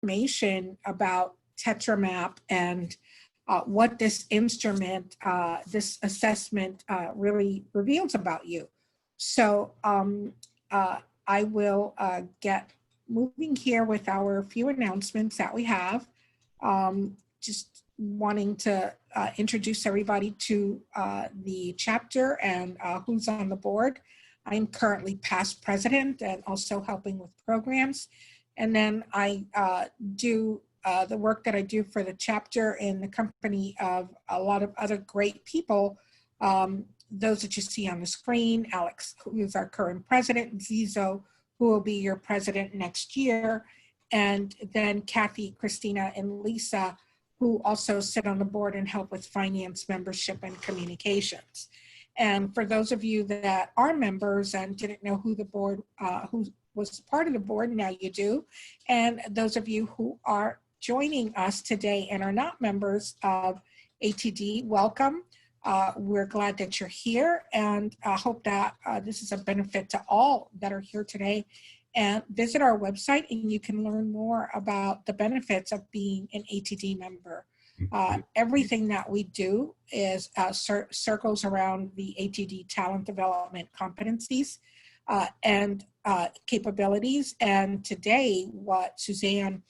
information about TetraMap and what this instrument, this assessment really reveals about you. So I will get moving here with our few announcements that we have. Just wanting to introduce everybody to the chapter and who's on the board. I'm currently past president and also helping with programs. And then I do the work that I do for the chapter in the company of a lot of other great people. Those that you see on the screen, Alex, who is our current president, Zizo, who will be your president next year, and then Kathy, Christina, and Lisa, who also sit on the board and help with finance, membership, and communications. And for those of you that are members and didn't know who the board, who was part of the board, now you do. And those of you who are joining us today and are not members of ATD, welcome. We're glad that you're here, and I hope that this is a benefit to all that are here today. And visit our website and you can learn more about the benefits of being an ATD member. Everything that we do is circles around the ATD talent development competencies and capabilities. And today, what Suzanne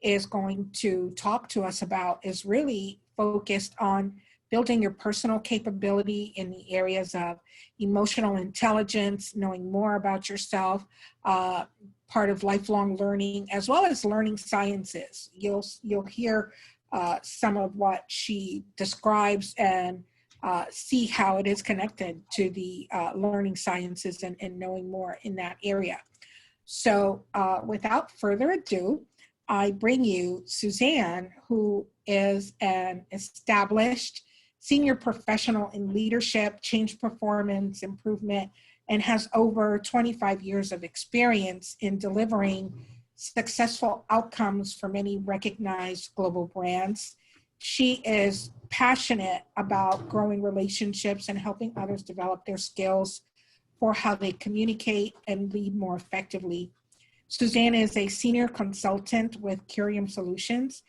is going to talk to us about is really focused on building your personal capability in the areas of emotional intelligence, knowing more about yourself, part of lifelong learning, as well as learning sciences. You'll hear some of what she describes and see how it is connected to the learning sciences and knowing more in that area. So without further ado, I bring you Suzanne, who is an established senior professional in leadership, change performance improvement, and has over 25 years of experience in delivering successful outcomes for many recognized global brands. She is passionate about growing relationships and helping others develop their skills for how they communicate and lead more effectively. Suzanne is a senior consultant with Curium Solutions,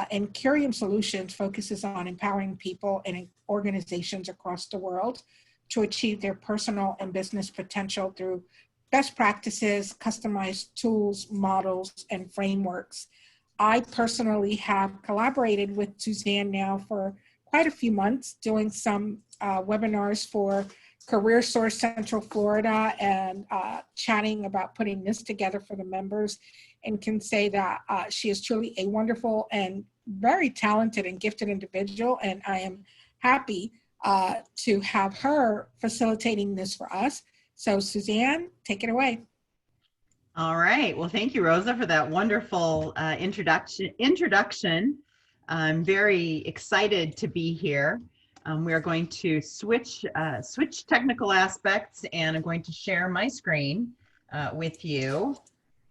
and Curium Solutions focuses on empowering people and organizations across the world to achieve their personal and business potential through best practices, customized tools, models, and frameworks. I personally have collaborated with Suzanne now for quite a few months, doing some webinars for Career Source Central Florida and chatting about putting this together for the members, and can say that she is truly a wonderful and very talented and gifted individual, and I am happy to have her facilitating this for us. So Suzanne, take it away. All right. Well, thank you, Rosa, for that wonderful introduction. I'm very excited to be here. We are going to switch technical aspects, and I'm going to share my screen with you.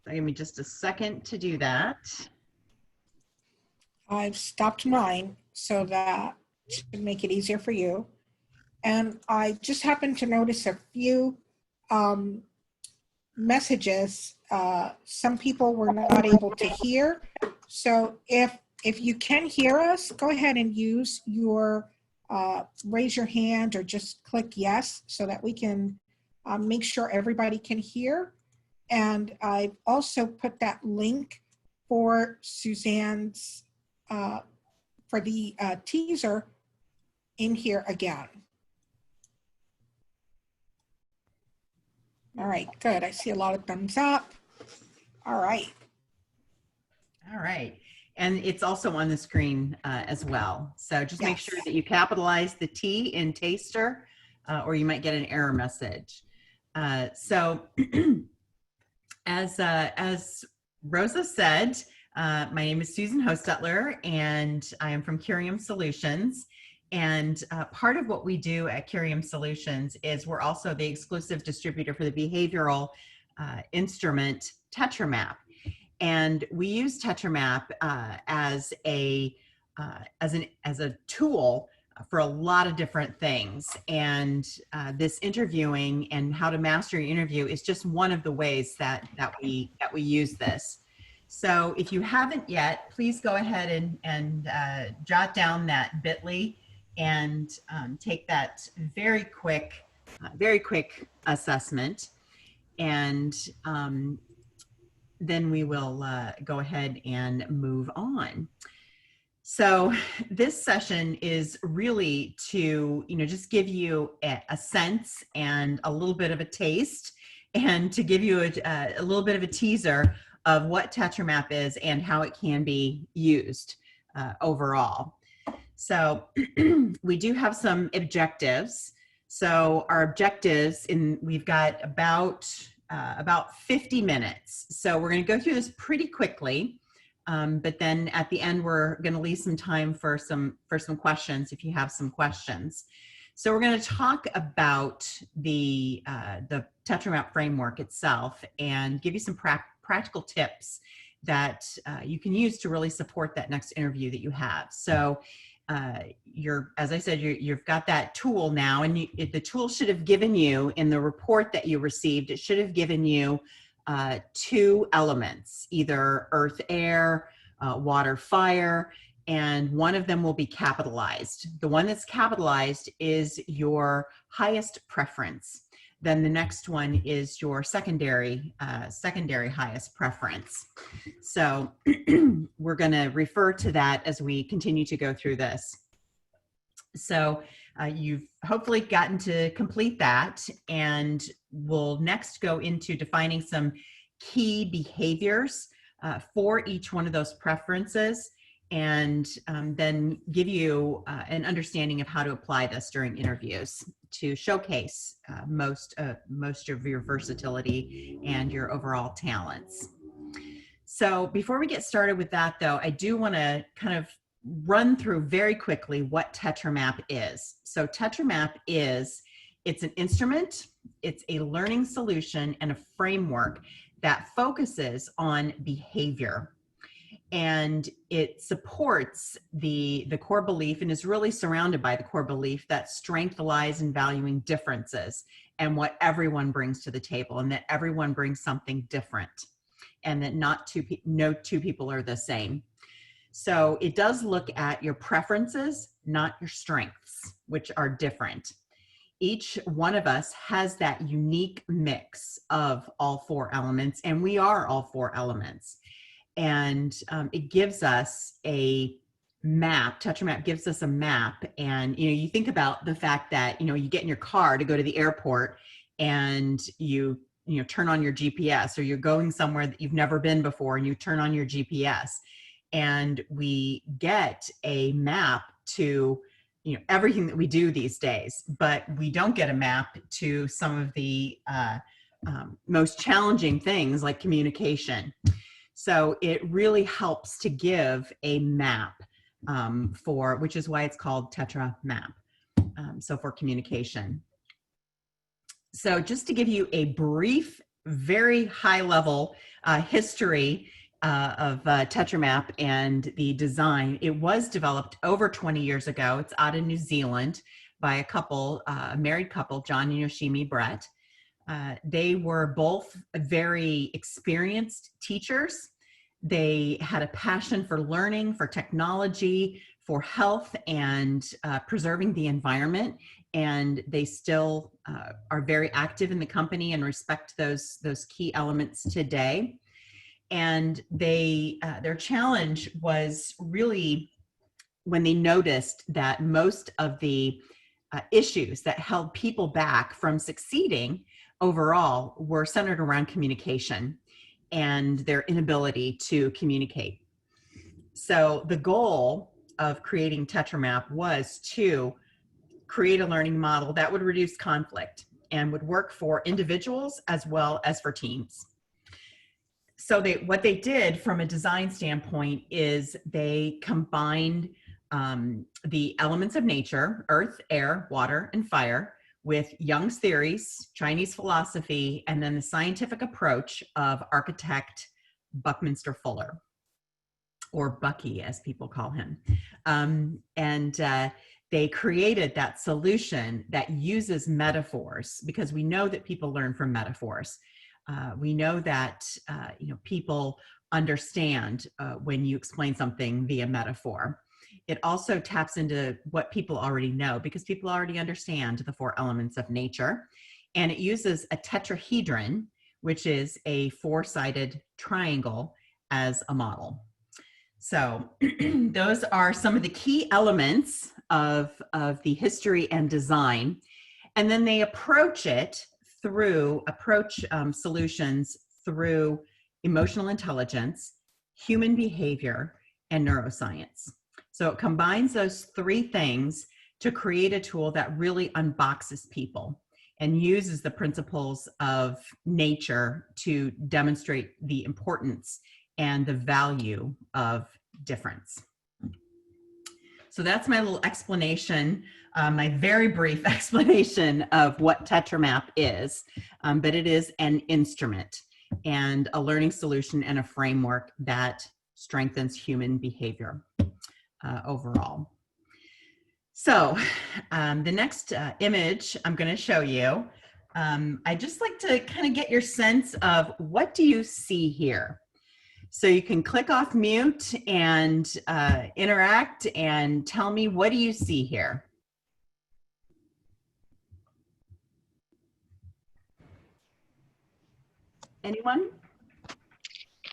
So give me just a second to do that. I've stopped mine so that should make it easier for you. And I just happened to notice a few messages. Some people were not able to hear. So if you can hear us, go ahead and use your raise your hand or just click yes so that we can make sure everybody can hear. And I've also put that link for Suzanne's, for the teaser in here again. All right, good. I see a lot of thumbs up. All right. All right. And it's also on the screen as well. So just make sure that you capitalize the T in taster or you might get an error message. So as Rosa said, my name is Susan Hostetler and I am from Curium Solutions. And part of what we do at Curium Solutions is we're also the exclusive distributor for the behavioral instrument TetraMap. And we use TetraMap as a tool for a lot of different things. And this interviewing and how to master your interview is just one of the ways that we use this. So if you haven't yet, please go ahead and jot down that bit.ly and take that very quick assessment. And then we will go ahead and move on. So this session is really to, just give you a sense and a little bit of a taste, and to give you a little bit of a teaser of what TetraMap is and how it can be used overall. So we do have some objectives. So our objectives, we've got about 50 minutes. So we're going to go through this pretty quickly. But then at the end, we're going to leave some time for some questions if you have some questions. So we're going to talk about the TetraMap framework itself and give you some practical tips that you can use to really support that next interview that you have. So as I said, you've got that tool now, and the tool should have given you in the report that you received, it should have given you 2 elements, either earth, air, water, fire, and one of them will be capitalized. The one that's capitalized is your highest preference. Then the next one is your secondary highest preference. So we're going to refer to that as we continue to go through this. So you've hopefully gotten to complete that, and we'll next go into defining some key behaviors for each one of those preferences, and then give you an understanding of how to apply this during interviews to showcase most of your versatility and your overall talents. So before we get started with that, though, I do want to kind of run through very quickly what TetraMap is. So TetraMap it's an instrument, it's a learning solution and a framework that focuses on behavior. And it supports the core belief, and is really surrounded by the core belief that strength lies in valuing differences and what everyone brings to the table, and that everyone brings something different, and that no two people are the same. So it does look at your preferences, not your strengths, which are different. Each one of us has that unique mix of all 4 elements, and we are all 4 elements. And it gives us a map. TetraMap gives us a map. And, you think about the fact that, you get in your car to go to the airport, and you turn on your GPS, or you're going somewhere that you've never been before, and you turn on your GPS, and we get a map to everything that we do these days, but we don't get a map to some of the most challenging things like communication. So it really helps to give a map which is why it's called TetraMap, so for communication. So just to give you a brief, very high level history of TetraMap and the design. It was developed over 20 years ago. It's out of New Zealand by a married couple, John and Yoshimi Brett. They were both very experienced teachers. They had a passion for learning, for technology, for health, and preserving the environment. And they still are very active in the company and respect those key elements today. And their challenge was really when they noticed that most of the issues that held people back from succeeding overall were centered around communication and their inability to communicate. So the goal of creating TetraMap was to create a learning model that would reduce conflict and would work for individuals as well as for teams. So what they did from a design standpoint is they combined the elements of nature, earth, air, water, and fire, with Jung's theories, Chinese philosophy, and then the scientific approach of architect Buckminster Fuller, or Bucky as people call him. They created that solution that uses metaphors, because we know that people learn from metaphors. We know that people understand when you explain something via metaphor. It also taps into what people already know, because people already understand the 4 elements of nature. And it uses a tetrahedron, which is a 4-sided triangle, as a model. So those are some of the key elements of the history and design. And then they approach solutions through emotional intelligence, human behavior, and neuroscience. So it combines those 3 things to create a tool that really unboxes people and uses the principles of nature to demonstrate the importance and the value of difference. So that's my little explanation, my very brief explanation of what TetraMap is, but it is an instrument and a learning solution and a framework that strengthens human behavior overall. So the next image I'm going to show you, I'd just like to kind of get your sense of, what do you see here? So you can click off mute and interact and tell me, what do you see here? Anyone?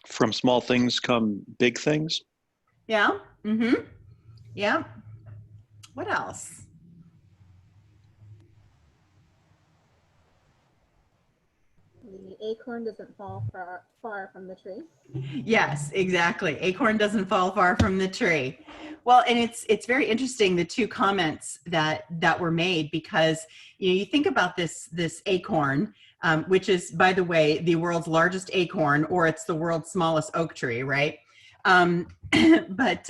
From small things come big things. Yeah. Mm-hmm. Yeah. What else? The acorn doesn't fall far from the tree. Yes, exactly. Acorn doesn't fall far from the tree. Well, and it's very interesting, the 2 comments that were made, because you think about this acorn, which is, by the way, the world's largest acorn, or it's the world's smallest oak tree, right? But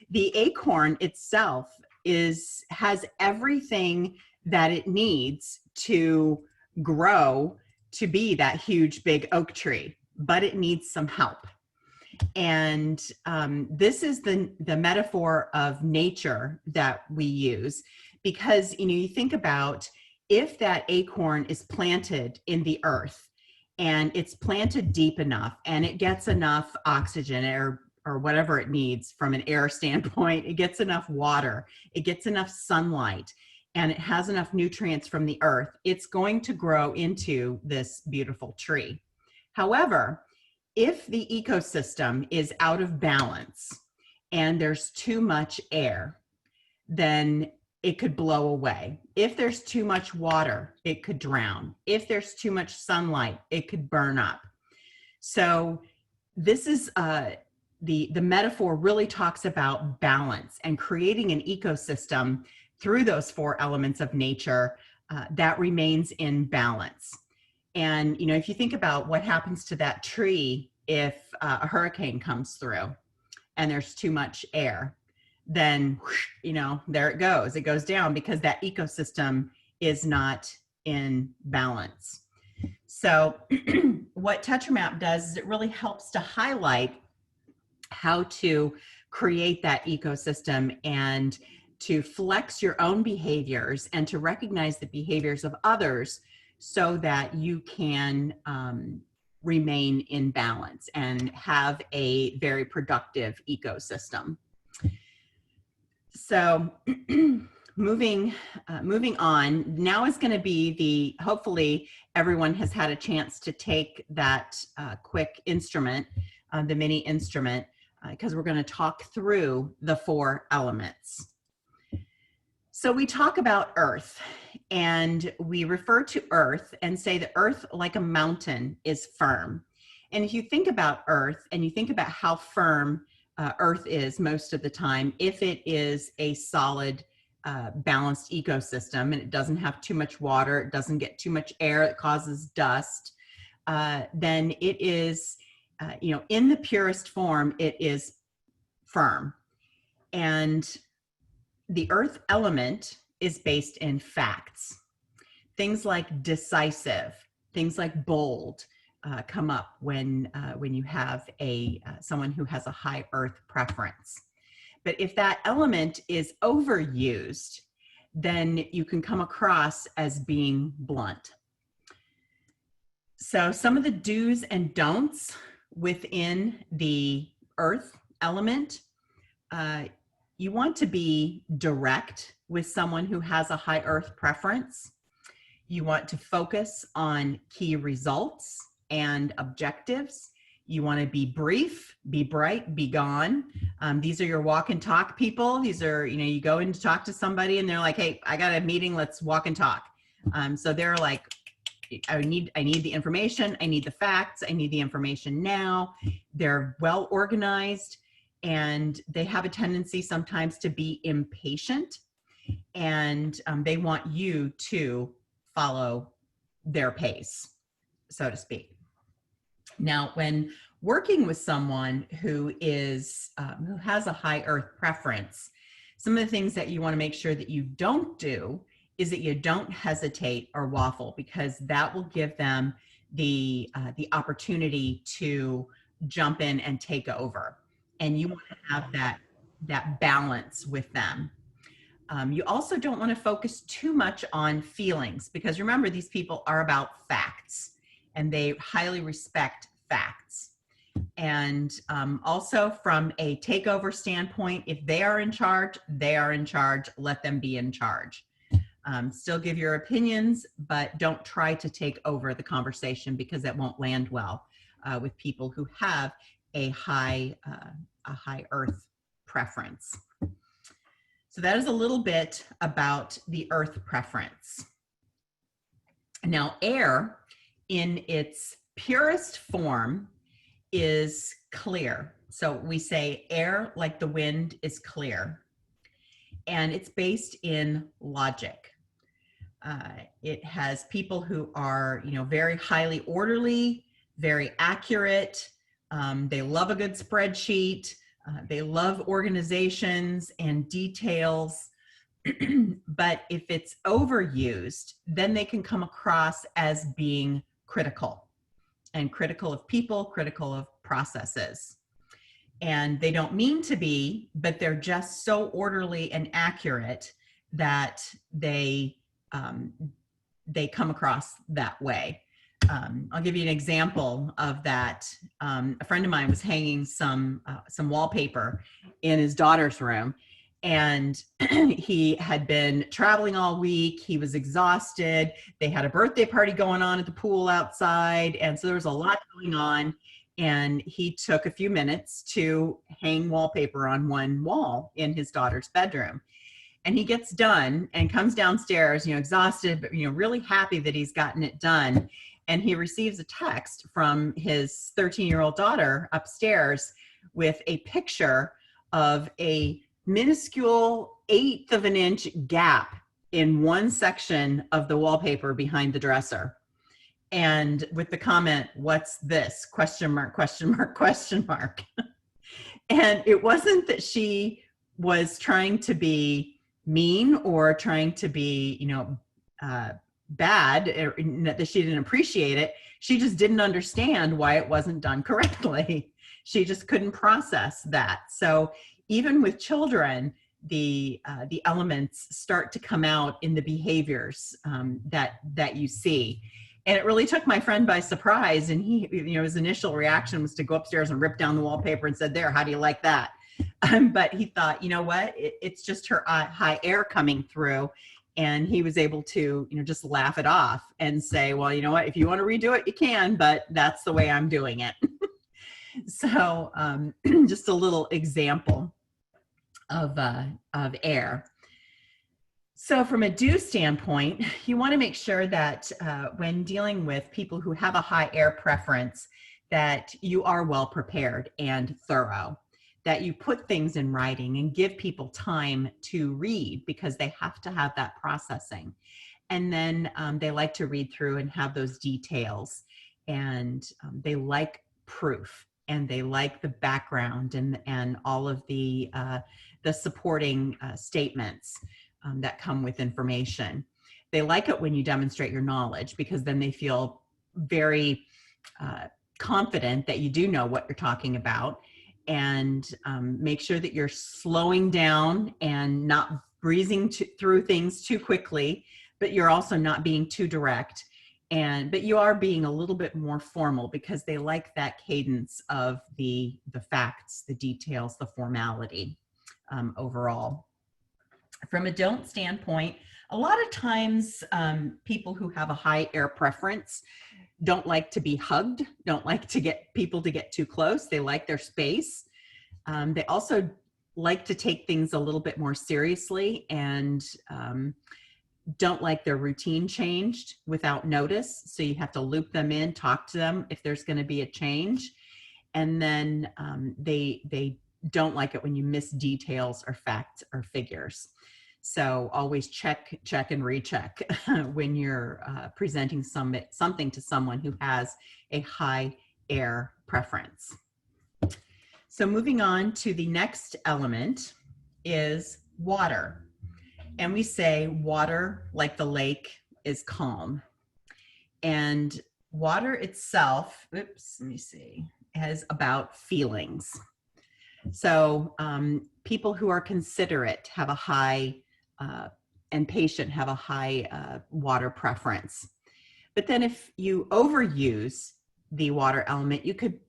the acorn itself has everything that it needs to grow to be that huge, big oak tree, but it needs some help. And this is the metaphor of nature that we use, because you think about, if that acorn is planted in the earth and it's planted deep enough and it gets enough oxygen or whatever it needs from an air standpoint, it gets enough water, it gets enough sunlight, and it has enough nutrients from the earth, it's going to grow into this beautiful tree. However, if the ecosystem is out of balance and there's too much air, then it could blow away. If there's too much water, it could drown. If there's too much sunlight, it could burn up. So this is the metaphor really talks about balance and creating an ecosystem through those 4 elements of nature that remains in balance. And, if you think about what happens to that tree if a hurricane comes through and there's too much air, then, there it goes down, because that ecosystem is not in balance. So what TetraMap does is it really helps to highlight how to create that ecosystem and to flex your own behaviors and to recognize the behaviors of others, so that you can remain in balance and have a very productive ecosystem. So moving on, now is going to be hopefully everyone has had a chance to take that quick instrument, the mini instrument, because we're going to talk through the 4 elements. So we talk about Earth, and we refer to Earth and say that Earth, like a mountain, is firm. And if you think about Earth and you think about how firm Earth is most of the time, if it is a solid, balanced ecosystem and it doesn't have too much water, it doesn't get too much air, it causes dust, then it is, in the purest form, it is firm. And the Earth element is based in facts. Things like decisive, things like bold come up when you have someone who has a high Earth preference. But if that element is overused, then you can come across as being blunt. So some of the do's and don'ts within the earth element, you want to be direct with someone who has a high earth preference. You want to focus on key results and objectives. You want to be brief, be bright, be gone. These are your walk and talk people. These are, you go in to talk to somebody and they're like, hey, I got a meeting, let's walk and talk. So they're like, I need the information, I need the facts, I need the information now. They're well organized, and they have a tendency sometimes to be impatient, and they want you to follow their pace, so to speak. Now, when working with someone who has a high earth preference, some of the things that you want to make sure that you don't do is that you don't hesitate or waffle, because that will give them the opportunity to jump in and take over. And you want to have that balance with them. You also don't want to focus too much on feelings, because remember, these people are about facts and they highly respect facts. And also from a takeover standpoint, if they are in charge, they are in charge. Let them be in charge. Still give your opinions, but don't try to take over the conversation, because that won't land well with people who have a high earth preference. So that is a little bit about the earth preference. Now, air in its purest form is clear. So we say air like the wind is clear, and it's based in logic. It has people who are, very highly orderly, very accurate. They love a good spreadsheet. They love organizations and details. But if it's overused, then they can come across as being critical, and critical of people, critical of processes. And they don't mean to be, but they're just so orderly and accurate that they come across that way. I'll give you an example of that. A friend of mine was hanging some wallpaper in his daughter's room, and he had been traveling all week. He was exhausted. They had a birthday party going on at the pool outside, and so there was a lot going on. And he took a few minutes to hang wallpaper on one wall in his daughter's bedroom. And he gets done and comes downstairs, exhausted, but, really happy that he's gotten it done. And he receives a text from his 13-year-old daughter upstairs with a picture of a minuscule 1/8 of an inch gap in one section of the wallpaper behind the dresser. And with the comment, "What's this? Question mark, question mark, question mark." And it wasn't that she was trying to be mean or trying to be, bad, or that she didn't appreciate it. She just didn't understand why it wasn't done correctly. She just couldn't process that. So even with children, the elements start to come out in the behaviors that you see. And it really took my friend by surprise. And he, his initial reaction was to go upstairs and rip down the wallpaper and said, "There, how do you like that?" But he thought, what? It's just her high air coming through. And he was able to, just laugh it off and say, "Well, you know what? If you want to redo it, you can, but that's the way I'm doing it." So just a little example of air. So from a do standpoint, you want to make sure that when dealing with people who have a high air preference, that you are well prepared and thorough, that you put things in writing and give people time to read, because they have to have that processing. And then they like to read through and have those details, and they like proof, and they like the background and all of the supporting statements that come with information. They like it when you demonstrate your knowledge, because then they feel very confident that you do know what you're talking about. And make sure that you're slowing down and not breezing through things too quickly, but you're also not being too direct. but you are being a little bit more formal because they like that cadence of the facts, the details, the formality overall. From a don't standpoint, a lot of times people who have a high air preference don't like to be hugged, don't like to get people to get too close. They like their space. They also like to take things a little bit more seriously and don't like their routine changed without notice. So you have to loop them in, talk to them if there's going to be a change. And then they don't like it when you miss details or facts or figures. So always check and recheck when you're presenting something to someone who has a high air preference. So moving on to the next element is water. And we say water, like the lake, is calm. And water itself, oops, let me see, is about feelings. So people who are considerate have a high and patient have a high water preference. But then if you overuse the water element, you could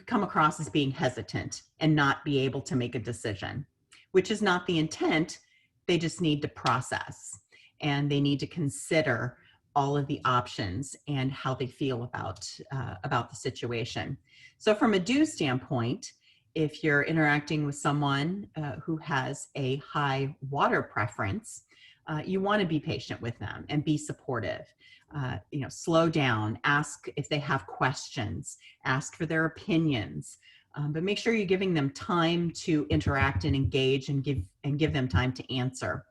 come across as being hesitant and not be able to make a decision, which is not the intent. They just need to process and they need to consider all of the options and how they feel about the situation. So from a do standpoint, if you're interacting with someone who has a high water preference, you want to be patient with them and be supportive. Slow down, ask if they have questions, ask for their opinions, but make sure you're giving them time to interact and engage and give them time to answer.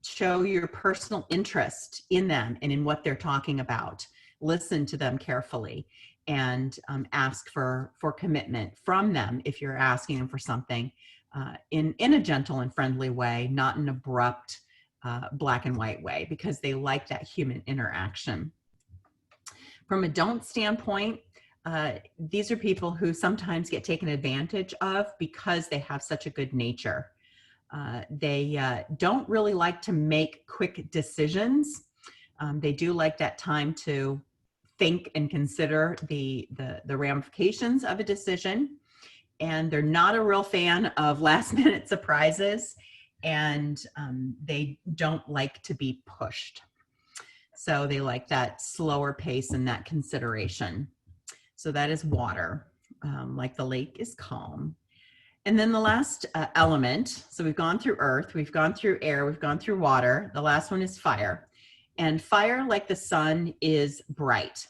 Show your personal interest in them and in what they're talking about. Listen to them carefully and ask for commitment from them if you're asking them for something in a gentle and friendly way, not an abrupt black and white way, because they like that human interaction. From a don't standpoint, these are people who sometimes get taken advantage of because they have such a good nature. They don't really like to make quick decisions. They do like that time to think and consider the ramifications of a decision. And they're not a real fan of last minute surprises. And they don't like to be pushed. So they like that slower pace and that consideration. So that is water, like the lake is calm. And then the last element, so we've gone through earth, we've gone through air, we've gone through water. The last one is fire. And fire, like the sun, is bright.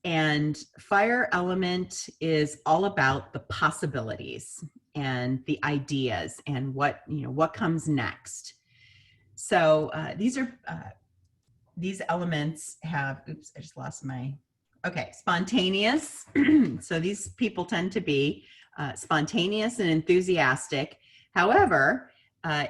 And fire element is all about the possibilities and the ideas and what comes next. So these elements have, oops, I just lost my, okay, spontaneous. So these people tend to be spontaneous and enthusiastic. However,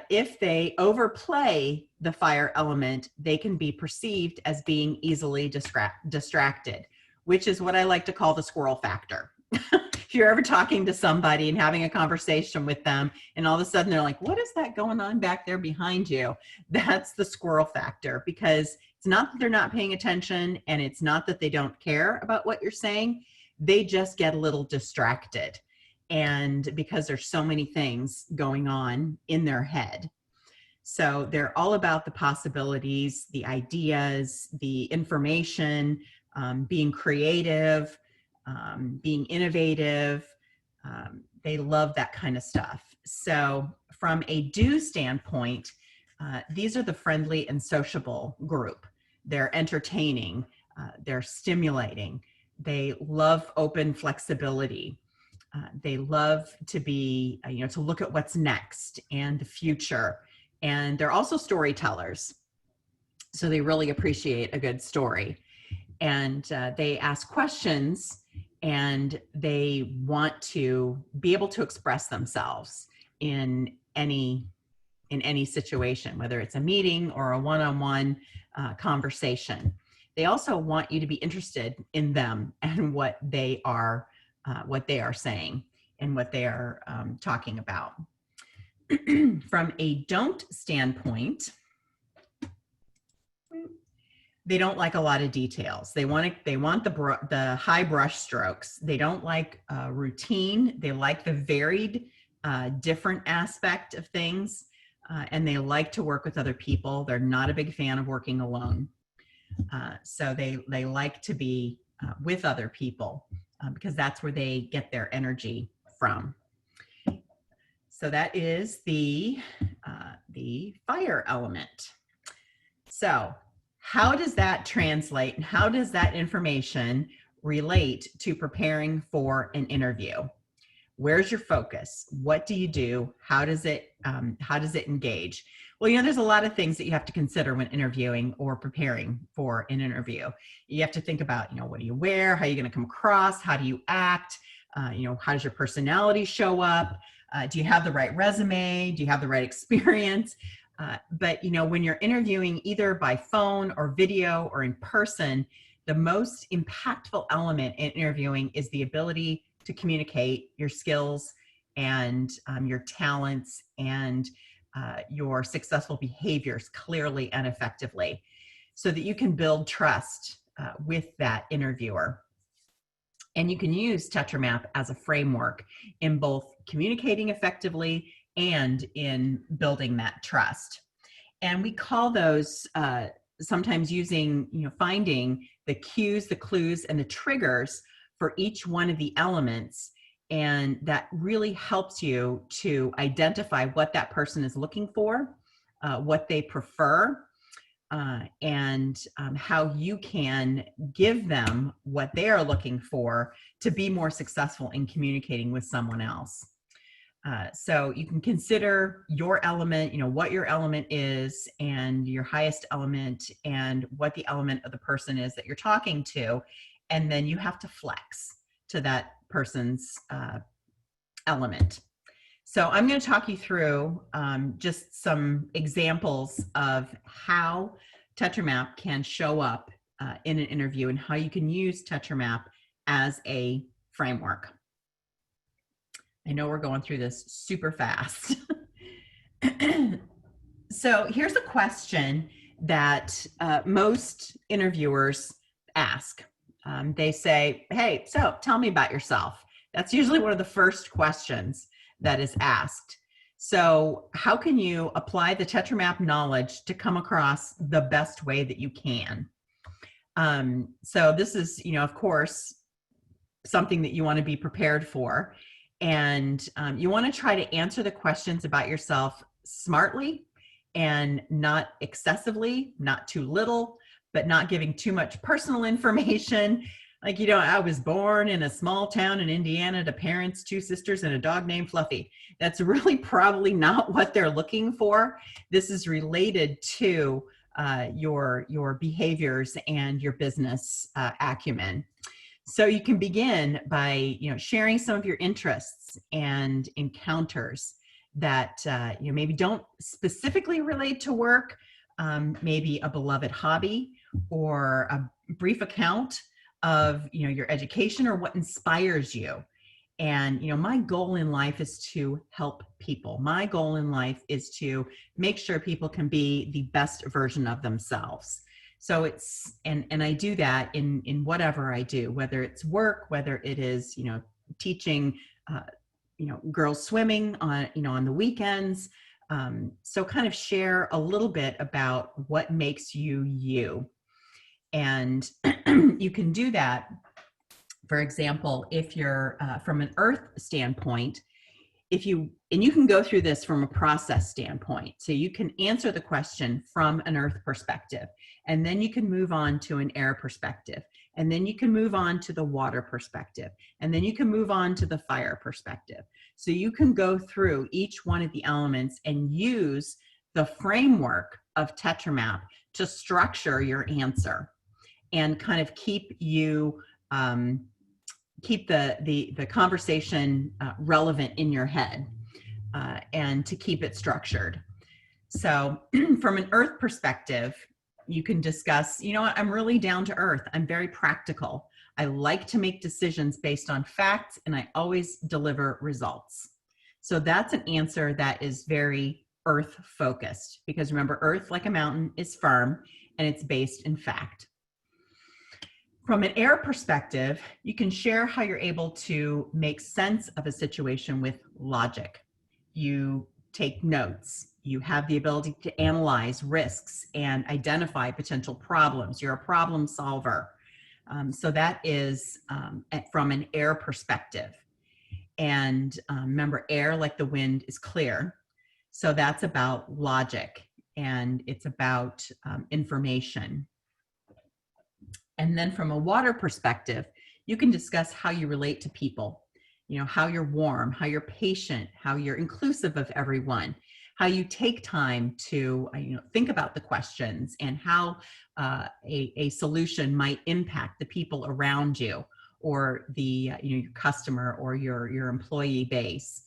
if they overplay the fire element, they can be perceived as being easily distracted, which is what I like to call the squirrel factor. If you're ever talking to somebody and having a conversation with them, and all of a sudden they're like, what is that going on back there behind you? That's the squirrel factor, because it's not that they're not paying attention and it's not that they don't care about what you're saying. They just get a little distracted. And because there's so many things going on in their head. So they're all about the possibilities, the ideas, the information, being creative, being innovative. They love that kind of stuff. So from a do standpoint, these are the friendly and sociable group. They're entertaining, they're stimulating. They love open flexibility. They love to be, to look at what's next and the future. And they're also storytellers. So they really appreciate a good story. And they ask questions and they want to be able to express themselves in any situation, whether it's a meeting or a one-on-one conversation. They also want you to be interested in them and what they are saying and what they are talking about. From a don't standpoint, they don't like a lot of details. They want the high brush strokes. They don't like routine. They like the varied, different aspect of things, and they like to work with other people. They're not a big fan of working alone. So they like to be with other people because that's where they get their energy from. So that is the fire element. So how does that translate and how does that information relate to preparing for an interview? Where's your focus? What do you do? How does it engage? Well, there's a lot of things that you have to consider when interviewing or preparing for an interview. You have to think about, what do you wear? How are you going to come across? How do you act? How does your personality show up? Do you have the right resume? Do you have the right experience? But when you're interviewing either by phone or video or in person, the most impactful element in interviewing is the ability to communicate your skills and your talents and your successful behaviors clearly and effectively so that you can build trust with that interviewer. And you can use TetraMap as a framework in both communicating effectively and in building that trust. And we call those sometimes using, finding the cues, the clues, and the triggers for each one of the elements. And that really helps you to identify what that person is looking for, what they prefer, and how you can give them what they are looking for to be more successful in communicating with someone else. So you can consider your element, what your element is and your highest element and what the element of the person is that you're talking to. And then you have to flex to that person's element. So I'm going to talk you through just some examples of how TetraMap can show up in an interview and how you can use TetraMap as a framework. I know we're going through this super fast. So here's a question that most interviewers ask. They say, hey, so tell me about yourself. That's usually one of the first questions that is asked. So how can you apply the TetraMap knowledge to come across the best way that you can? So this is, of course, something that you want to be prepared for. And you want to try to answer the questions about yourself smartly and not excessively, not too little, but not giving too much personal information. Like, I was born in a small town in Indiana to parents, 2 sisters, and a dog named Fluffy. That's really probably not what they're looking for. This is related to your behaviors and your business acumen. So you can begin by, sharing some of your interests and encounters that, maybe don't specifically relate to work, maybe a beloved hobby or a brief account of, your education or what inspires you. And, my goal in life is to help people. My goal in life is to make sure people can be the best version of themselves. So it's, and I do that in whatever I do, whether it's work, whether it is, teaching, girls swimming on, on the weekends. So kind of share a little bit about what makes you you. And you can do that, for example, if you're from an earth standpoint, and you can go through this from a process standpoint. So you can answer the question from an earth perspective, and then you can move on to an air perspective, and then you can move on to the water perspective, and then you can move on to the fire perspective. So you can go through each one of the elements and use the framework of TetraMap to structure your answer and kind of keep you keep the conversation relevant in your head and to keep it structured. So from an earth perspective, you can discuss, I'm really down to earth. I'm very practical. I like to make decisions based on facts, and I always deliver results. So that's an answer that is very earth focused, because remember, earth, like a mountain, is firm and it's based in fact. From an air perspective, you can share how you're able to make sense of a situation with logic. You take notes. You have the ability to analyze risks and identify potential problems. You're a problem solver. So that is from an air perspective. And remember, air, like the wind, is clear. So that's about logic, and it's about information. And then from a water perspective, you can discuss how you relate to people, you know, how you're warm, how you're patient, how you're inclusive of everyone, how you take time to think about the questions, and how a solution might impact the people around you, or the your customer or your employee base,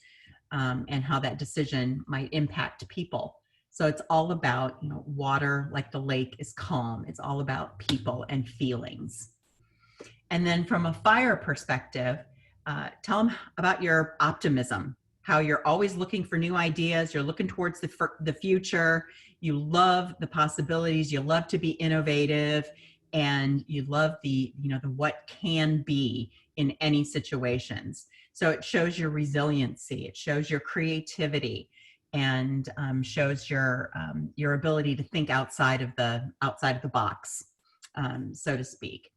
and how that decision might impact people. So it's all about, water, like the lake, is calm. It's all about people and feelings. And then from a fire perspective, tell them about your optimism, how you're always looking for new ideas. You're looking towards the future. You love the possibilities. You love to be innovative, and you love the what can be in any situations. So it shows your resiliency. It shows your creativity, and shows your ability to think outside of the box, so to speak.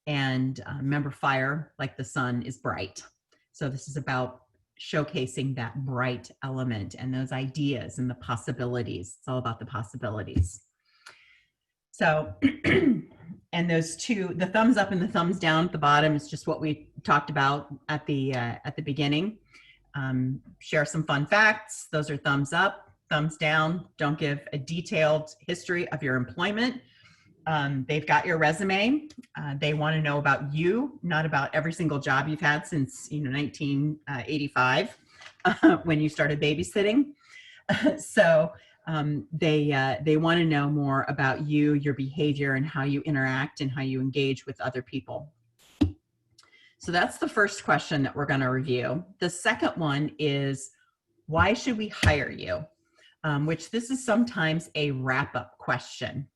And remember, fire, like the sun, is bright. So this is about showcasing that bright element and those ideas and the possibilities. It's all about the possibilities. So, and those two, the thumbs up and the thumbs down at the bottom, is just what we talked about at the beginning. Share some fun facts. Those are thumbs up. Thumbs down, don't give a detailed history of your employment. They've got your resume. They want to know about you, not about every single job you've had since 1985 when you started babysitting. So they want to know more about you, your behavior, and how you interact and how you engage with other people. So that's the first question that we're going to review. The second one is, why should we hire you? Which this is sometimes a wrap-up question.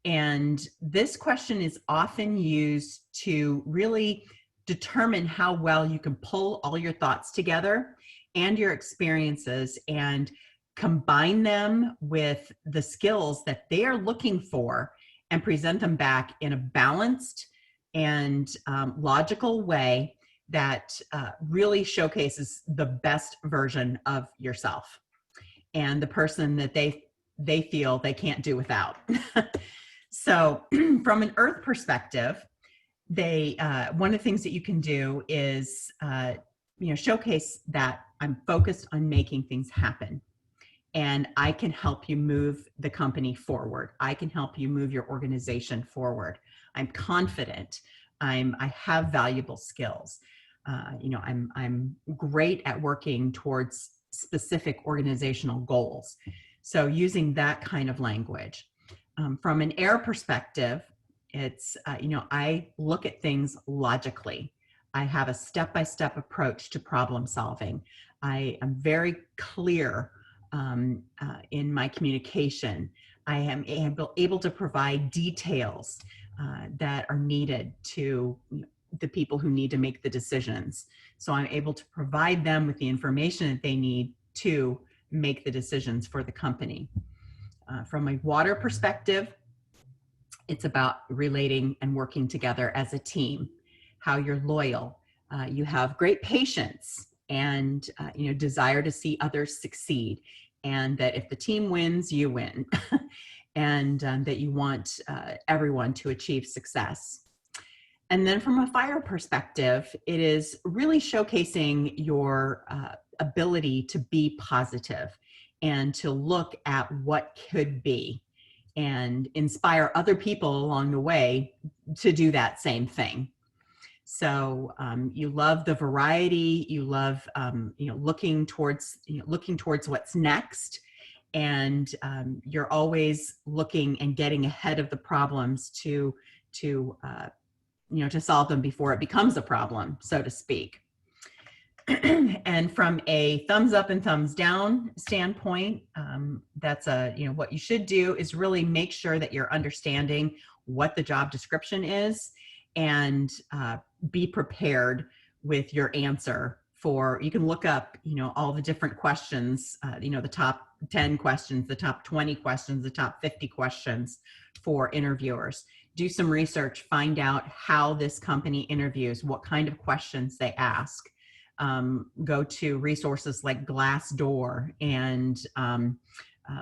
And this question is often used to really determine how well you can pull all your thoughts together and your experiences and combine them with the skills that they are looking for and present them back in a balanced and logical way that really showcases the best version of yourself and the person that they feel they can't do without. So from an earth perspective, one of the things that you can do is showcase that I'm focused on making things happen, and I can help you move the company forward. I can help you move your organization forward. I'm confident. I have valuable skills. I'm great at working towards specific organizational goals. So using that kind of language. From an air perspective, it's, I look at things logically. I have a step-by-step approach to problem solving. I am very clear in my communication. I am able to provide details that are needed to the people who need to make the decisions. So I'm able to provide them with the information that they need to make the decisions for the company. From a water perspective, it's about relating and working together as a team, how you're loyal, you have great patience, and desire to see others succeed, and that if the team wins, you win, and that you want everyone to achieve success. And then from a fire perspective, it is really showcasing your ability to be positive and to look at what could be and inspire other people along the way to do that same thing. So you love the variety, you love looking towards what's next, and you're always looking and getting ahead of the problems to solve them before it becomes a problem, so to speak. And from a thumbs up and thumbs down standpoint, that's what you should do is really make sure that you're understanding what the job description is, and be prepared with your answer. You can look up, all the different questions, the top 10 questions, the top 20 questions, the top 50 questions for interviewers. Do some research, find out how this company interviews, what kind of questions they ask. Go to resources like Glassdoor and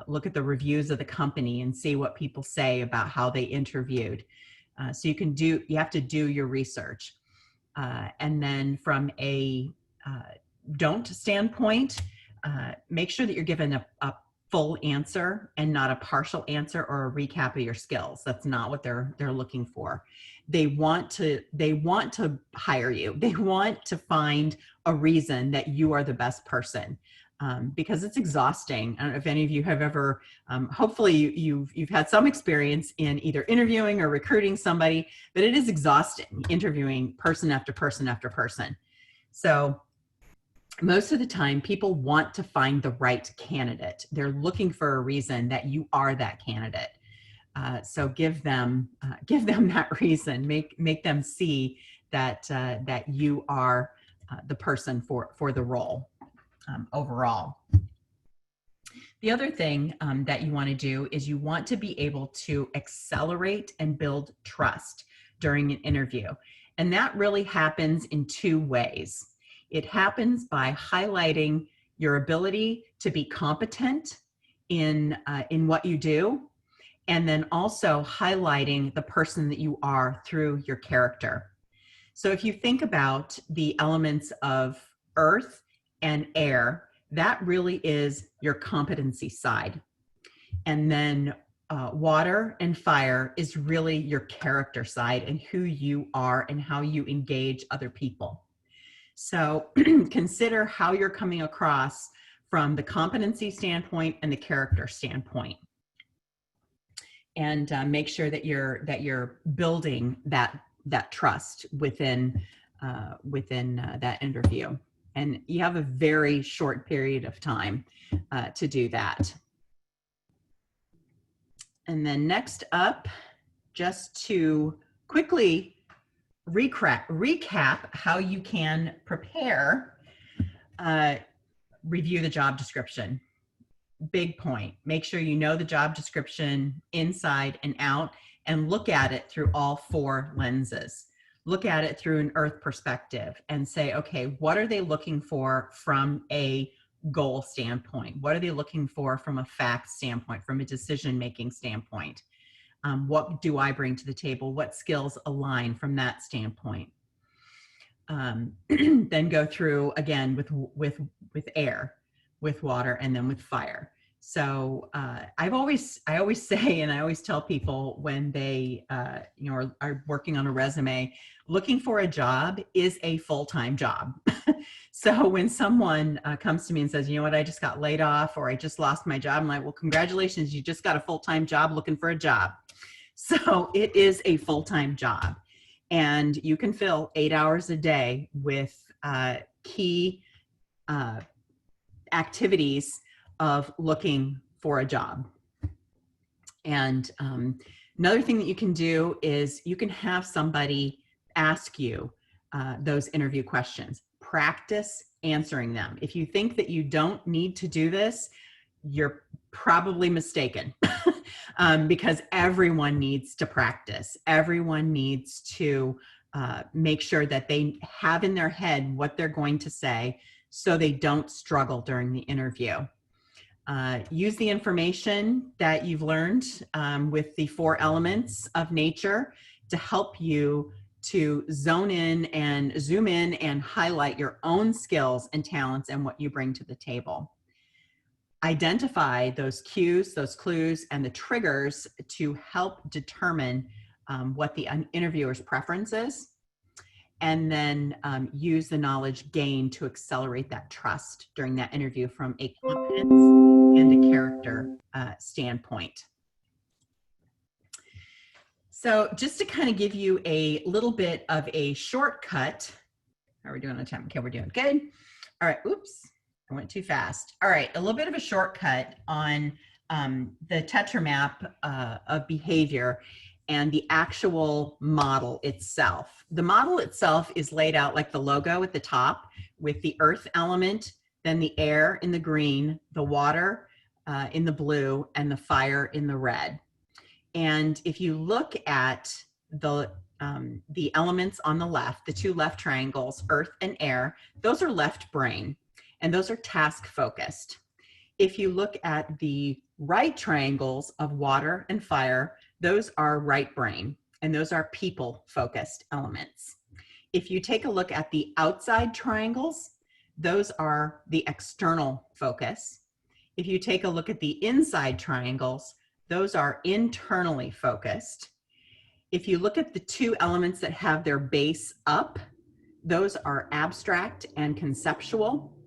look at the reviews of the company and see what people say about how they interviewed. So you have to do your research. And then from a don't standpoint, make sure that you're given a full answer and not a partial answer or a recap of your skills. That's not what they're looking for. They want to hire you. They want to find a reason that you are the best person, because it's exhausting. I don't know if any of you have ever, hopefully you've had some experience in either interviewing or recruiting somebody, but it is exhausting interviewing person after person after person. So most of the time, people want to find the right candidate. They're looking for a reason that you are that candidate. So give them that reason. Make them see that you are the person for the role overall. The other thing that you want to do is you want to be able to accelerate and build trust during an interview, and that really happens in two ways. It happens by highlighting your ability to be competent in what you do, and then also highlighting the person that you are through your character. So if you think about the elements of earth and air, that really is your competency side. And then water and fire is really your character side and who you are and how you engage other people. So consider how you're coming across from the competency standpoint and the character standpoint, and make sure that you're building that trust within that interview. And you have a very short period of time to do that. And then next up, just to quickly recap how you can prepare, review the job description. Big point. Make sure you know the job description inside and out, and look at it through all four lenses. Look at it through an earth perspective and say, okay, what are they looking for from a goal standpoint? What are they looking for from a fact standpoint, from a decision-making standpoint? What do I bring to the table? What skills align from that standpoint? Then go through again with air, with water, and then with fire. So I always say, and I always tell people when they are working on a resume, looking for a job is a full-time job. So when someone comes to me and says, you know what, I just got laid off, or I just lost my job, I'm like, well, congratulations, you just got a full-time job looking for a job. So it is a full-time job, and you can fill 8 hours a day with key activities of looking for a job. And another thing that you can do is you can have somebody ask you those interview questions. Practice answering them. If you think that you don't need to do this, you're probably mistaken. Because everyone needs to practice. Everyone needs to make sure that they have in their head what they're going to say so they don't struggle during the interview. Use the information that you've learned with the 4 elements of nature to help you to zone in and zoom in and highlight your own skills and talents and what you bring to the table. Identify those cues, those clues, and the triggers to help determine what the interviewer's preference is, and then use the knowledge gained to accelerate that trust during that interview from a competence and a character standpoint. So just to kind of give you a little bit of a shortcut, how are we doing on time? Okay, we're doing good. All right, oops, I went too fast. All right, a little bit of a shortcut on the TetraMap of behavior and the actual model itself. The model itself is laid out like the logo at the top with the earth element, then the air in the green, the water in the blue, and the fire in the red. And if you look at the elements on the left, the two left triangles, earth and air, those are left brain, and those are task focused. If you look at the right triangles of water and fire, those are right brain, and those are people focused elements. If you take a look at the outside triangles, those are the external focus. If you take a look at the inside triangles, those are internally focused. If you look at the two elements that have their base up, those are abstract and conceptual.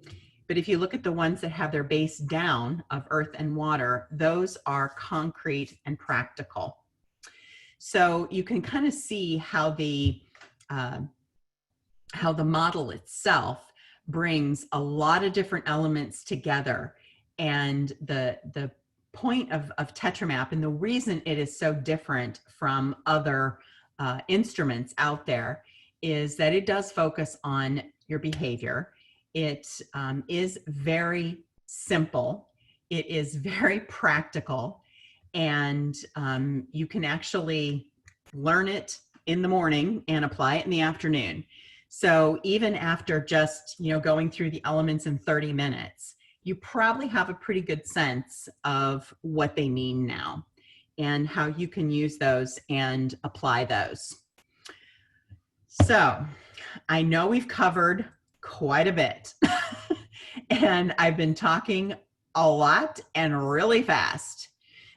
But if you look at the ones that have their base down of earth and water, those are concrete and practical. So you can kind of see how the model itself brings a lot of different elements together. And the point of TetraMap, and the reason it is so different from other instruments out there, is that it does focus on your behavior. It is very simple. It is very practical, and you can actually learn it in the morning and apply it in the afternoon. So even after just going through the elements in 30 minutes, you probably have a pretty good sense of what they mean now and how you can use those and apply those. So I know we've covered quite a bit and I've been talking a lot and really fast.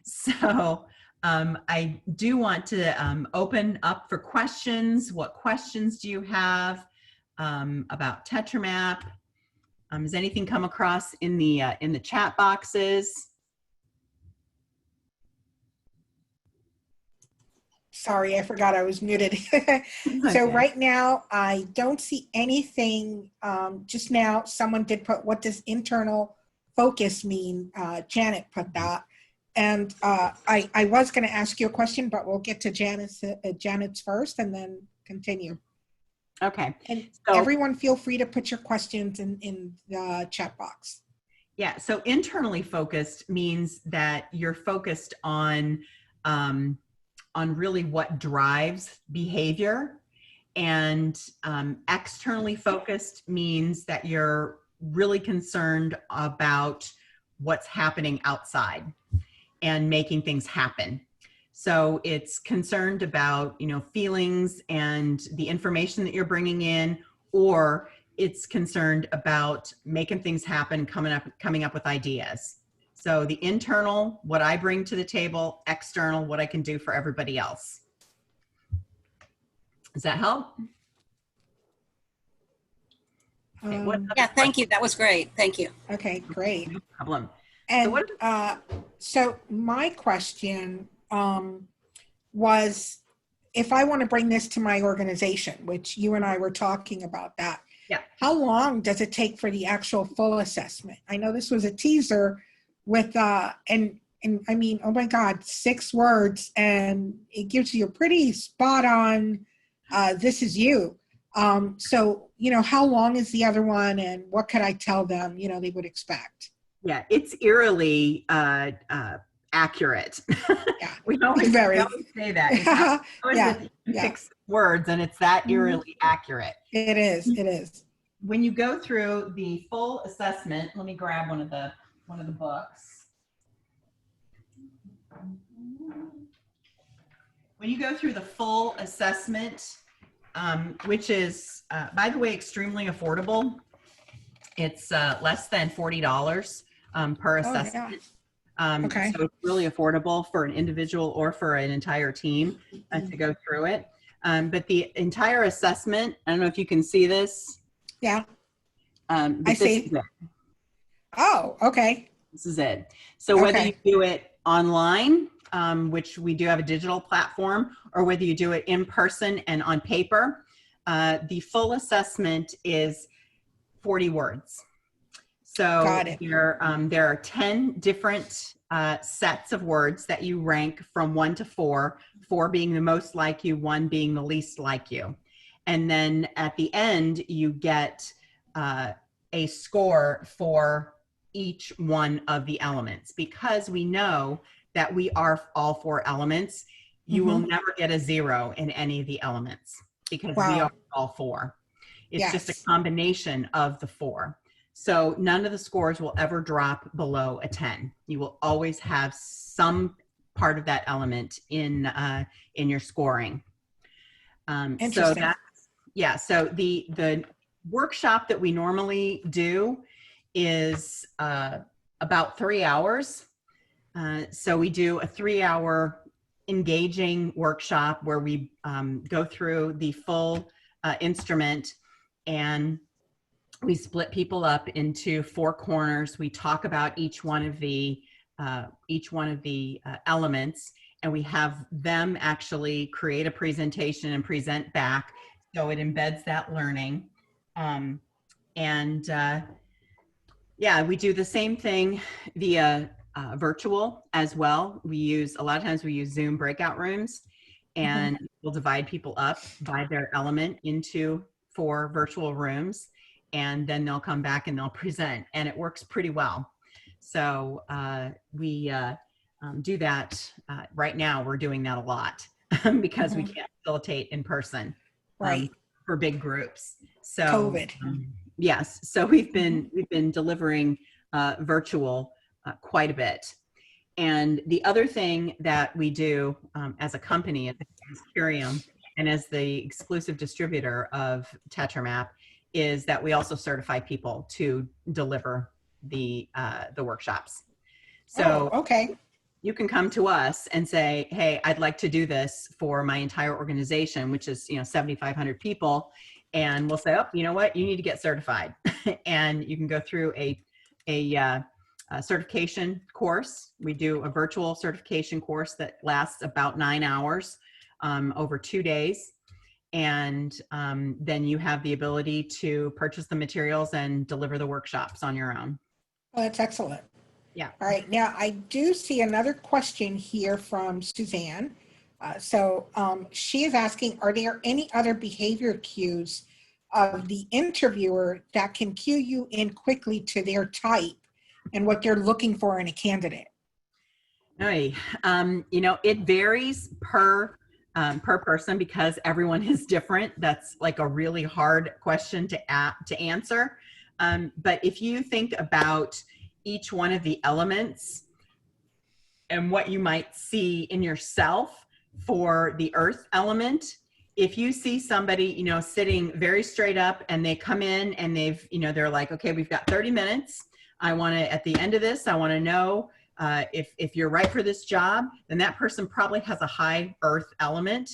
So I do want to open up for questions. What questions do you have about TetraMap? Has anything come across in the chat boxes? Sorry, I forgot I was muted. So right now, I don't see anything. Just now, someone did put, what does internal focus mean? Janet put that. And I was going to ask you a question, but we'll get to Janet's first and then continue. Okay. And so, everyone feel free to put your questions in the chat box. Yeah, so internally focused means that you're focused on really what drives behavior, and externally focused means that you're really concerned about what's happening outside and making things happen. So it's concerned about, feelings and the information that you're bringing in, or it's concerned about making things happen, coming up with ideas. So the internal, what I bring to the table; external, what I can do for everybody else. Does that help? Okay, yeah, thank you. That was great. Thank you. Okay, great. No problem. And so my question was, if I want to bring this to my organization, which you and I were talking about that, yeah, how long does it take for the actual full assessment? I know this was a teaser with, and I mean, oh my God, 6 words, and it gives you a pretty spot on, this is you. So, how long is the other one, and what could I tell them, they would expect? Yeah, it's eerily accurate. Yeah, we always say that. It's 6 words, and it's that eerily accurate. It is. It is. When you go through the full assessment, let me grab one of the books. When you go through the full assessment, which is, by the way, extremely affordable. It's less than $40 per assessment. Okay. So it's really affordable for an individual or for an entire team to go through it. But the entire assessment, I don't know if you can see this. Yeah. I see. Oh, okay. This is it. So whether you do it online, which we do have a digital platform, or whether you do it in person and on paper, the full assessment is 40 words. So Got it. there are 10 different sets of words that you rank from 1 to 4, 4 being the most like you, 1 being the least like you. And then at the end, you get a score for each one of the elements. Because we know that we are all 4 elements, you will never get a 0 in any of the elements because we are all 4. It's just a combination of the 4. So none of the scores will ever drop below a 10. You will always have some part of that element in your scoring. So that's, so the workshop that we normally do is about 3 hours. So we do a 3-hour engaging workshop where we go through the full instrument, and we split people up into 4 corners. We talk about each one of the elements, and we have them actually create a presentation and present back. So it embeds that learning. Yeah, we do the same thing via virtual as well. A lot of times we use Zoom breakout rooms, and we'll divide people up by their element into 4 virtual rooms, and then they'll come back and they'll present, and it works pretty well. So we do that right now. We're doing that a lot because we can't facilitate in person for big groups. So COVID. Yes, so we've been delivering virtual quite a bit. And the other thing that we do as a company, as Curium, and as the exclusive distributor of TetraMap, is that we also certify people to deliver the workshops. So you can come to us and say, hey, I'd like to do this for my entire organization, which is 7,500 people. And we'll say, oh, you know what, you need to get certified. And you can go through a certification course. We do a virtual certification course that lasts about 9 hours over 2 days. And then you have the ability to purchase the materials and deliver the workshops on your own. Oh, that's excellent. Yeah. All right. Now, I do see another question here from Suzanne. She is asking, are there any other behavior cues of the interviewer that can cue you in quickly to their type and what they're looking for in a candidate? It varies per person because everyone is different. That's like a really hard question to answer. But if you think about each one of the elements and what you might see in yourself for the earth element, if you see somebody, sitting very straight up and they come in and they're like, okay, we've got 30 minutes. At the end of this, I want to know if you're right for this job, then that person probably has a high earth element.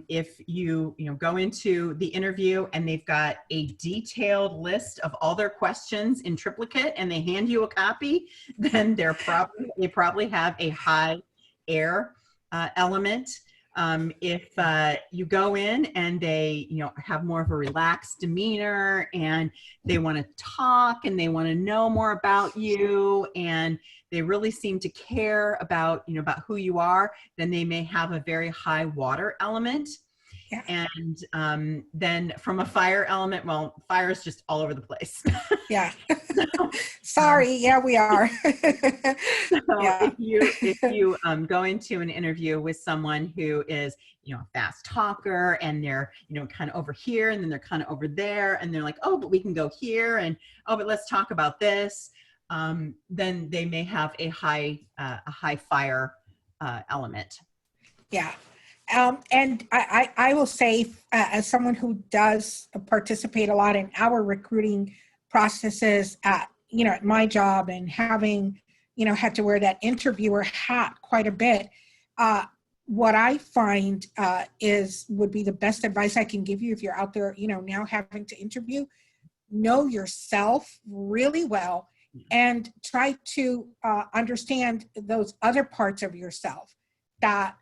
If you go into the interview and they've got a detailed list of all their questions in triplicate and they hand you a copy, then they probably have a high air element. If you go in and they have more of a relaxed demeanor and they want to talk and they want to know more about you and they really seem to care about about who you are, then they may have a very high water element. Yeah. And then from a fire element, well, fire is just all over the place. Yeah. Sorry. Yeah, we are. If you go into an interview with someone who is, a fast talker and they're, kind of over here and then they're kind of over there and they're like, oh, but we can go here and, oh, but let's talk about this. Then they may have a high fire element. Yeah. And I will say, as someone who does participate a lot in our recruiting processes at my job and having, had to wear that interviewer hat quite a bit, what I find would be the best advice I can give you if you're out there, now having to interview, know yourself really well and try to understand those other parts of yourself that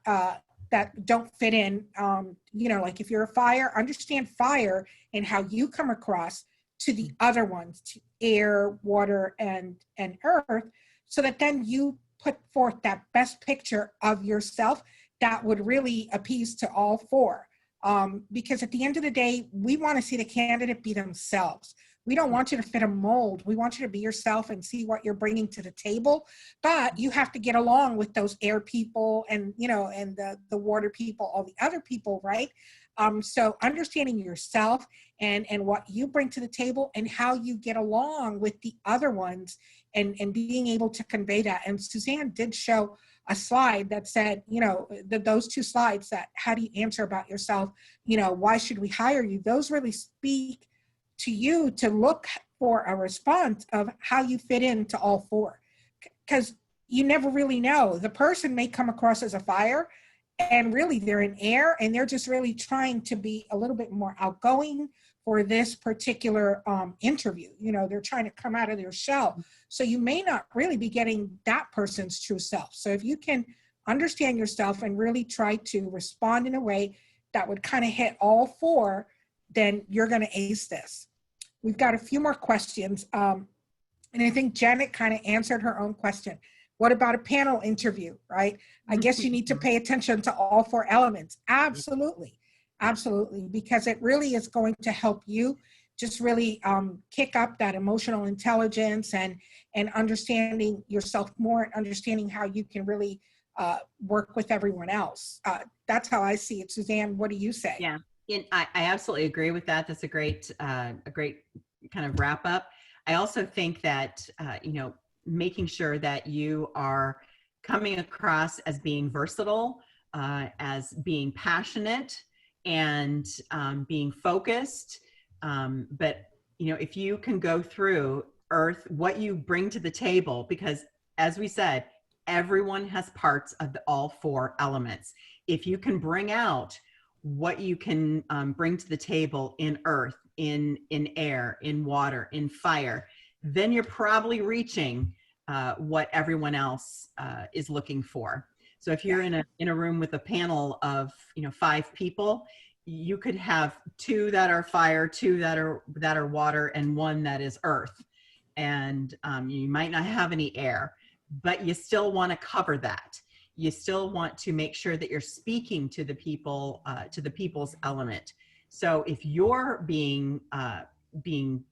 don't fit in, like if you're a fire, understand fire and how you come across, to the other ones, to air, water, and earth, so that then you put forth that best picture of yourself that would really appease to all four. Because at the end of the day, we want to see the candidate be themselves. We don't want you to fit a mold. We want you to be yourself and see what you're bringing to the table. But you have to get along with those air people and, you know, and the water people, all the other people, right? So understanding yourself and what you bring to the table and how you get along with the other ones and being able to convey that. And Suzanne did show a slide that said, you know, those two slides that how do you answer about yourself, you know, why should we hire you? Those really speak to you to look for a response of how you fit into all four. Because you never really know. The person may come across as a fire and really they're in air and they're just really trying to be a little bit more outgoing for this particular interview. You know, they're trying to come out of their shell. So you may not really be getting that person's true self. So if you can understand yourself and really try to respond in a way that would kind of hit all four, then you're going to ace this. We've got a few more questions. And I think Janet kind of answered her own question. What about a panel interview, right? I guess you need to pay attention to all four elements. Absolutely. Absolutely. Because it really is going to help you just really kick up that emotional intelligence and understanding yourself more and understanding how you can really work with everyone else. That's how I see it. Suzanne, what do you say? Yeah, I absolutely agree with that. That's a great kind of wrap up. I also think that, you know, making sure that you are coming across as being versatile, as being passionate and being focused. But, you know, if you can go through Earth, what you bring to the table, because as we said, everyone has parts of all four elements. If you can bring out what you can bring to the table in earth, in air, in water, in fire, then you're probably reaching what everyone else is looking for. So if you're in a room with a panel of, you know, 5 people, you could have 2 that are fire, 2 that are water, and 1 that is earth. And you might not have any air, but you still want to cover that. You still want to make sure that you're speaking to the people, to the people's element. So if you're being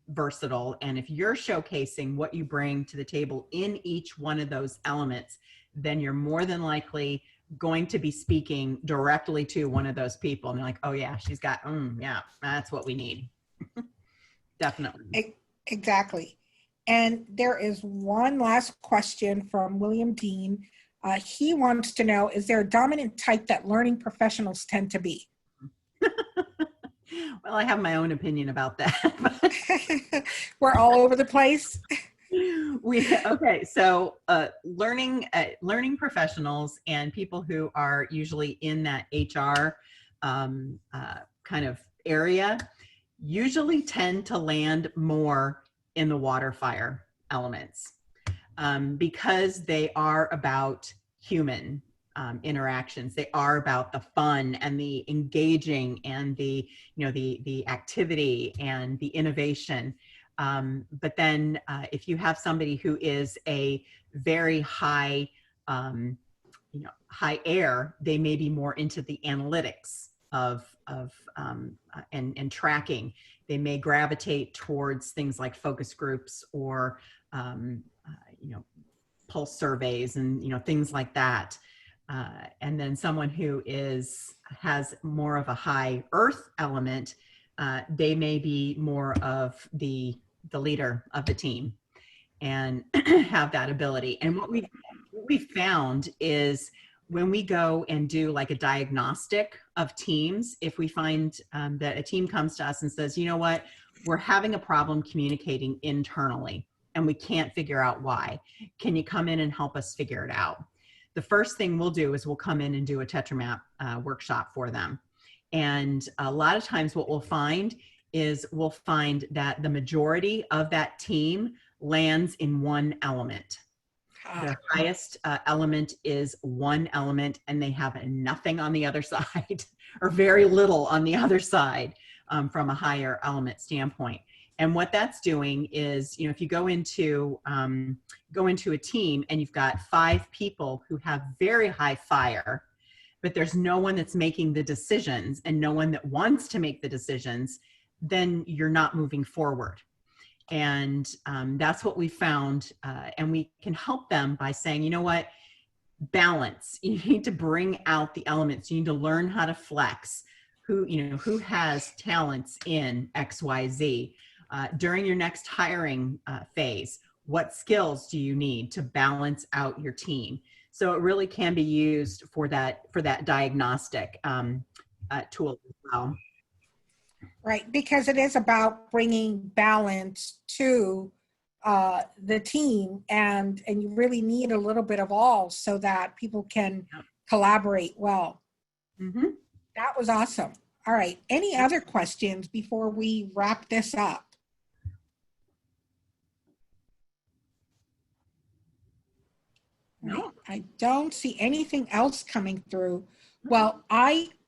versatile and if you're showcasing what you bring to the table in each one of those elements, then you're more than likely going to be speaking directly to one of those people. And they're like, oh yeah, she's got, yeah, that's what we need. Definitely. Exactly. And there is one last question from William Dean. He wants to know, is there a dominant type that learning professionals tend to be? Well, I have my own opinion about that. We're all over the place. Okay, so learning professionals and people who are usually in that HR kind of area usually tend to land more in the water fire elements because they are about human interactions. They are about the fun and the engaging and the, you know, the activity and the innovation. But then if you have somebody who is a very high, you know, high air, they may be more into the analytics of and tracking. They may gravitate towards things like focus groups or, you know, pulse surveys and, you know, things like that. And then someone who has more of a high earth element, they may be more of the leader of the team and have that ability. And what we've found is when we go and do like a diagnostic of teams, if we find that a team comes to us and says, you know what, we're having a problem communicating internally and we can't figure out why. Can you come in and help us figure it out? The first thing we'll do is we'll come in and do a TetraMap workshop for them. And a lot of times what we'll find is we'll find that the majority of that team lands in one element. The highest element is one element and they have nothing on the other side or very little on the other side from a higher element standpoint. And what that's doing is, if you go into a team and you've got 5 people who have very high fire, but there's no one that's making the decisions and no one that wants to make the decisions, then you're not moving forward. And that's what we found. And we can help them by saying, you know what, balance. You need to bring out the elements. You need to learn how to flex. Who has talents in X, Y, Z. During your next hiring phase, what skills do you need to balance out your team? So it really can be used for that diagnostic tool as well. Right, because it is about bringing balance to the team, and you really need a little bit of all so that people can collaborate well. Mm-hmm. That was awesome. All right, any other questions before we wrap this up? No. I don't see anything else coming through. Well,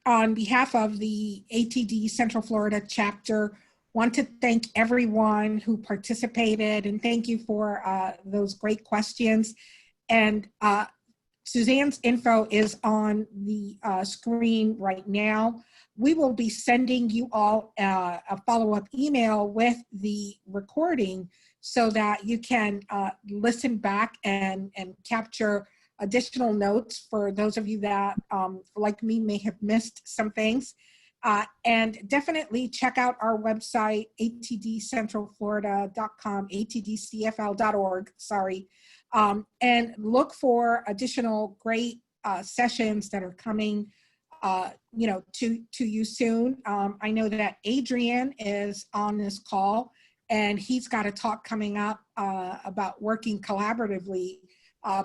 on behalf of the ATD Central Florida chapter, want to thank everyone who participated, and thank you for those great questions. And Suzanne's info is on the screen right now. We will be sending you all a follow-up email with the recording so that you can listen back and capture additional notes for those of you that, like me, may have missed some things. And definitely check out our website, atdcentralflorida.com, atdcfl.org, and look for additional great sessions that are coming to you soon. I know that Adrian is on this call, and he's got a talk coming up about working collaboratively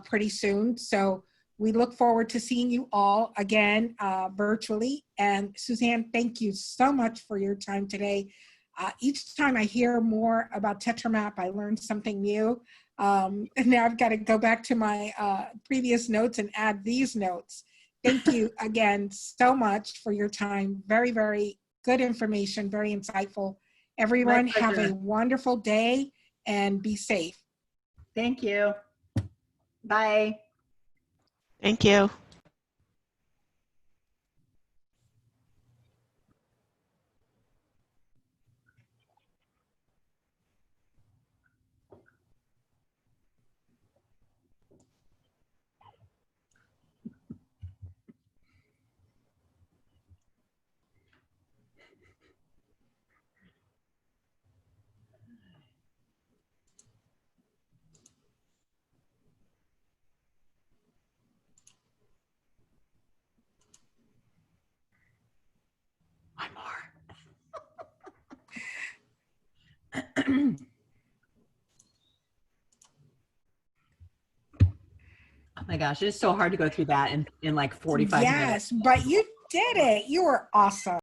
pretty soon. So we look forward to seeing you all again virtually. And Suzanne, thank you so much for your time today. Each time I hear more about TetraMap, I learn something new. And now I've got to go back to my previous notes and add these notes. Thank you again so much for your time. Very, very good information, very insightful. Everyone have a wonderful day and be safe. Thank you. Bye. Thank you. One more. Oh my gosh, it's so hard to go through that in like 45 minutes. Yes, but you did it. You were awesome.